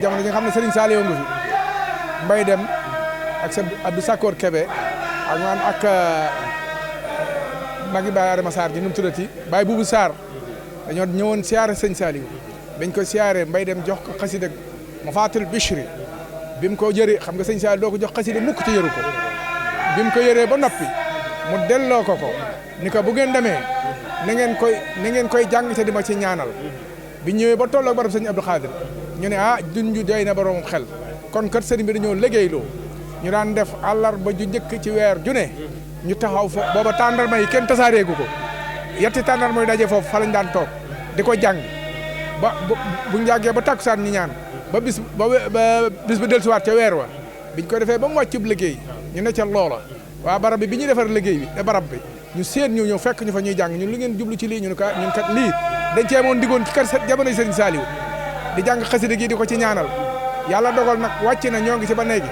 jamono ji nga xam ne Serigne Saliou ngi fi Mbaye Dem ak sa Abdou Sakor Kébé ak maanaam ak magi Baye Adama Sarr ji nu mu tuddati Baye Boubou Sarr dañoo ñëwoon siyaare sëñ Saliou bañ ko siyaare Mbaye Dem jox ko xasida Mafatul Bichri bi mu ko jëree xam nga sëñ Saliou doo ko jox xasida mukk ci yëru ko bi mu ko yëree ba noppi mu delloo ko ni ko bu ngeen demee na ngeen koy jàng te di ma ci ñaanal bi ñëwee ba tolloo barab sëñ Abdou Khadir ñu ne junju doy na borom xel kon kat sëriñ bi dañoo liggéeyloo ñu daan def àllarba ju njëkk ci weer ju ne ñu taxaw fa booba tàndarma yi kenn tasaareegu ko yetti tàndarma yi daje foofu fa lañ daan toog di ko jàng ba bu njàggee ba takkusaan ñi ñaan ba bis bi dellusiwaat ca weer wa biñ ko defee ba mu wàccub liggéey ñu ne ca loola waa barab bi ñuy defar liggéey bi te barab bi ñu seet ñu ñëw fekk ñu fa ñuy jàng ñun lu ngeen jublu ci lii ñun kat lii dañ cee moon diggoon ci kër jamonoy sëriñ Saliou di jàng xasida gi di ko ci ñaanal yàlla dogal nag wàcc na ñoo ngi ci ba léegi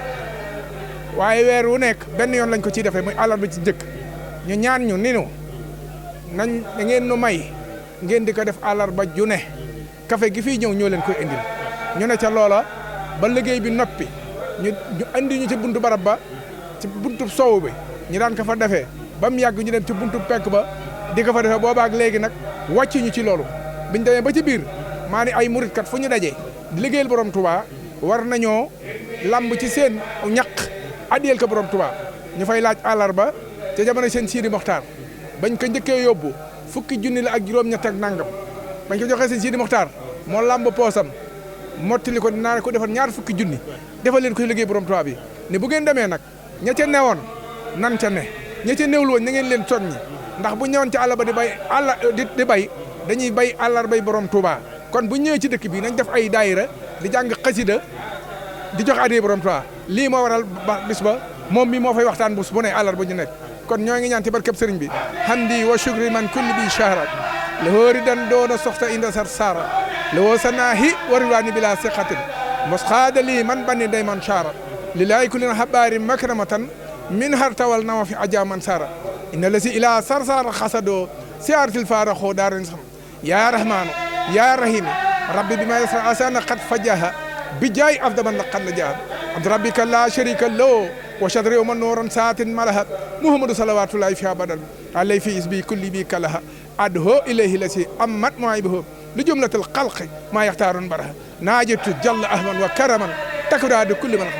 waaye weer wu nekk benn yoon lañ ko ciy defee muy àllarba ci njëkk ñu ñaan ñu ni da ngeen nu may ngeen di ko def àllarba ju ne café gi fii ñëw ñoo leen koy indil ñu ne ca loola ba liggéey bi noppi ñu andi ñu ci buntu barab ba ci buntu sow bi ñu daan ko fa defee ba mu yàgg ñu dem ci buntu pekk ba di ko fa defee boobaak léegi nag wàcc ñu ci loolu biñ demee ba ci biir maa ni ay murit kat fu ñu dajee di liggéeyal borom Touba war nañoo lamb ci seen ñaq addiyel ko borom Touba ñu fay laaj àllarba ca jamono seen Sidi Mokhtar bañ ko njëkkee yóbbu fukki junni la ak juróom-ñett ak nangam bañ ko joxee seen Sidi Mokhtar moo lamb poosam mottali ko dinaa ko defal ñaar fukki junni defal leen ko liggéey borom Touba bi ne bu ngeen demee nag ña ca newoon nan ca ne ña ca newul woon na ngeen leen soññi ndax bu ñëwoon ci àll ba di bay dañuy bay àllarbay borom Touba kon bu ñëwee ci dëkk bi nañ def ay daayira di jàng xasida di jox addiya borom Touba lii moo waral bis ba moom mi moo fay waxtaan bu ne àllarba ñu nekk kon ñoo ngi ñaan ci barkeb sëriñ bi hamdi wa shukri man kulli bi shahra la hóori dan doona soxta inda sar sara la woo sanaahi warilwaani bila siqatin mosxaada lii man banni day man shara lilaay kullin habaari makramatan min har tawal nawa fi aja man sara inna la si ila sarsara xasado siartil faara xoo daarin sam ya rahmanu ya rahimu rabbi bi ma yasra asana qad fajaha bi jaay afdaman la qad najaha abd rabbika la sharika lahu wa shadri uma nooran saatin malaha muhammadu salawatullahi fi abadan alay fi isbi kulli bi kalaha adho ilayhi la si ammat moaybiho li jumlatil xalqi maa yaxtaarun baraha naajitu jalla ahman wa karaman takuradu kulli man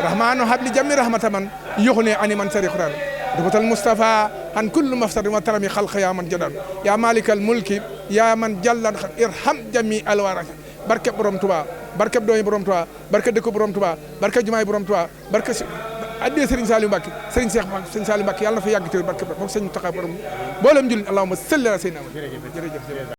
rahmanu habli jammi rahmata man yuxni ani man sari quran dubatal mustafa an kullu mafsadin wa tarami xalqa ya man jadan ya malikal mulki ya man jallan irham jami alwaraka barkeb borom Touba barkeb doomi borom Touba barke dëkk borom Touba barke jumaay borom Touba barke addee Serigne Saliou Mbacké Serigne Cheikh Serigne Saliou Mbacké yàlla na fa yàgg te barke moom Serigne Mountakha borom mboolem jullit allahumma salli ala sayyidina jërëjëf